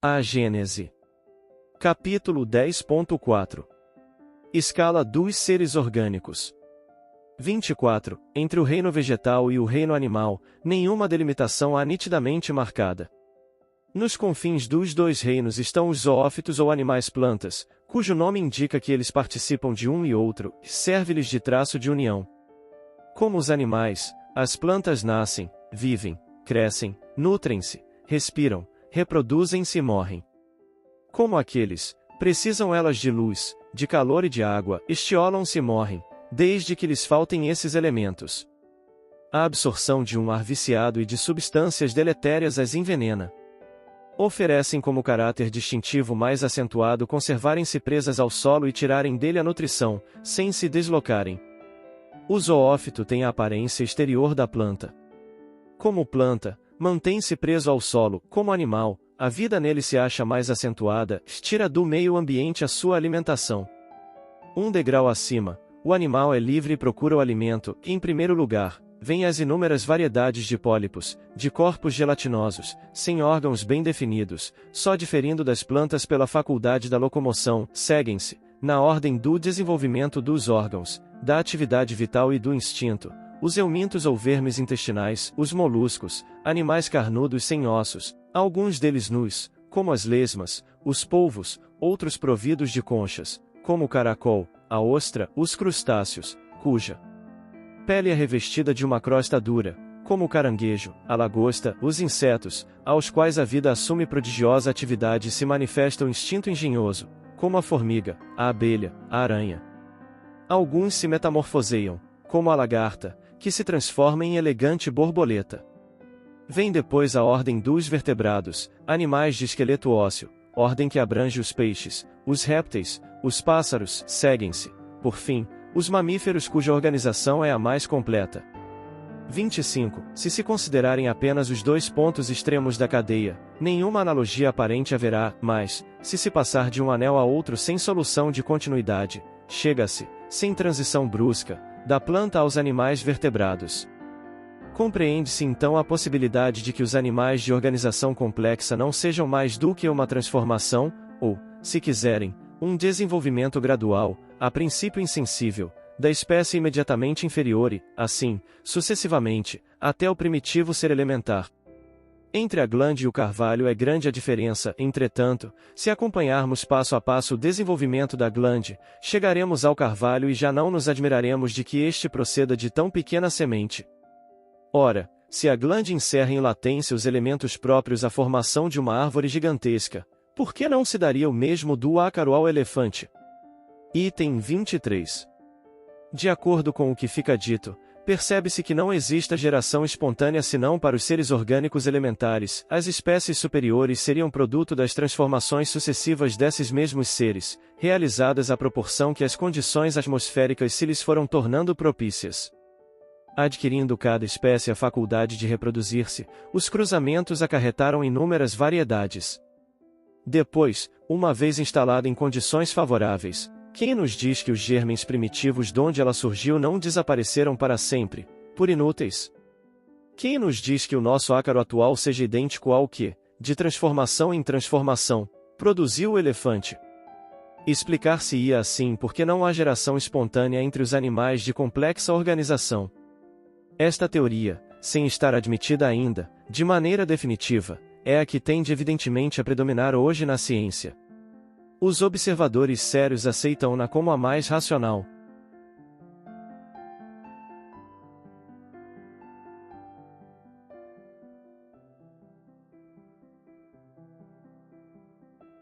A Gênese. Capítulo 10.4. Escala dos seres orgânicos. 24. Entre o reino vegetal e o reino animal, nenhuma delimitação há nitidamente marcada. Nos confins dos dois reinos estão os zoófitos ou animais-plantas, cujo nome indica que eles participam de um e outro, e serve-lhes de traço de união. Como os animais, as plantas nascem, vivem, crescem, nutrem-se, respiram, reproduzem-se e morrem. Como aqueles, precisam elas de luz, de calor e de água, estiolam-se e morrem, desde que lhes faltem esses elementos. A absorção de um ar viciado e de substâncias deletérias as envenena. Oferecem como caráter distintivo mais acentuado conservarem-se presas ao solo e tirarem dele a nutrição, sem se deslocarem. O zoófito tem a aparência exterior da planta. Como planta, mantém-se preso ao solo, como animal, a vida nele se acha mais acentuada, tira do meio ambiente a sua alimentação. Um degrau acima, o animal é livre e procura o alimento, e em primeiro lugar, vêm as inúmeras variedades de pólipos, de corpos gelatinosos, sem órgãos bem definidos, só diferindo das plantas pela faculdade da locomoção, seguem-se, na ordem do desenvolvimento dos órgãos, da atividade vital e do instinto, os eumintos ou vermes intestinais, os moluscos, animais carnudos sem ossos, alguns deles nus, como as lesmas, os polvos, outros providos de conchas, como o caracol, a ostra, os crustáceos, cuja pele é revestida de uma crosta dura, como o caranguejo, a lagosta, os insetos, aos quais a vida assume prodigiosa atividade e se manifesta o instinto engenhoso, como a formiga, a abelha, a aranha. Alguns se metamorfoseiam, como a lagarta, que se transforma em elegante borboleta. Vem depois a ordem dos vertebrados, animais de esqueleto ósseo, ordem que abrange os peixes, os répteis, os pássaros, seguem-se, por fim, os mamíferos cuja organização é a mais completa. 25. Se se considerarem apenas os dois pontos extremos da cadeia, nenhuma analogia aparente haverá, mas, se passar de um anel a outro sem solução de continuidade, chega-se, sem transição brusca, da planta aos animais vertebrados. Compreende-se então a possibilidade de que os animais de organização complexa não sejam mais do que uma transformação, ou, se quiserem, um desenvolvimento gradual, a princípio insensível, da espécie imediatamente inferior e, assim, sucessivamente, até o primitivo ser elementar. Entre a glande e o carvalho é grande a diferença, entretanto, se acompanharmos passo a passo o desenvolvimento da glande, chegaremos ao carvalho e já não nos admiraremos de que este proceda de tão pequena semente. Ora, se a glande encerra em latência os elementos próprios à formação de uma árvore gigantesca, por que não se daria o mesmo do ácaro ao elefante? Item 23. De acordo com o que fica dito, percebe-se que não exista geração espontânea senão para os seres orgânicos elementares, as espécies superiores seriam produto das transformações sucessivas desses mesmos seres, realizadas à proporção que as condições atmosféricas se lhes foram tornando propícias. Adquirindo cada espécie a faculdade de reproduzir-se, os cruzamentos acarretaram inúmeras variedades. Depois, uma vez instalada em condições favoráveis, quem nos diz que os germens primitivos donde ela surgiu não desapareceram para sempre, por inúteis? Quem nos diz que o nosso ácaro atual seja idêntico ao que, de transformação em transformação, produziu o elefante? Explicar-se-ia assim porque não há geração espontânea entre os animais de complexa organização. Esta teoria, sem estar admitida ainda, de maneira definitiva, é a que tende evidentemente a predominar hoje na ciência. Os observadores sérios aceitam-na como a mais racional.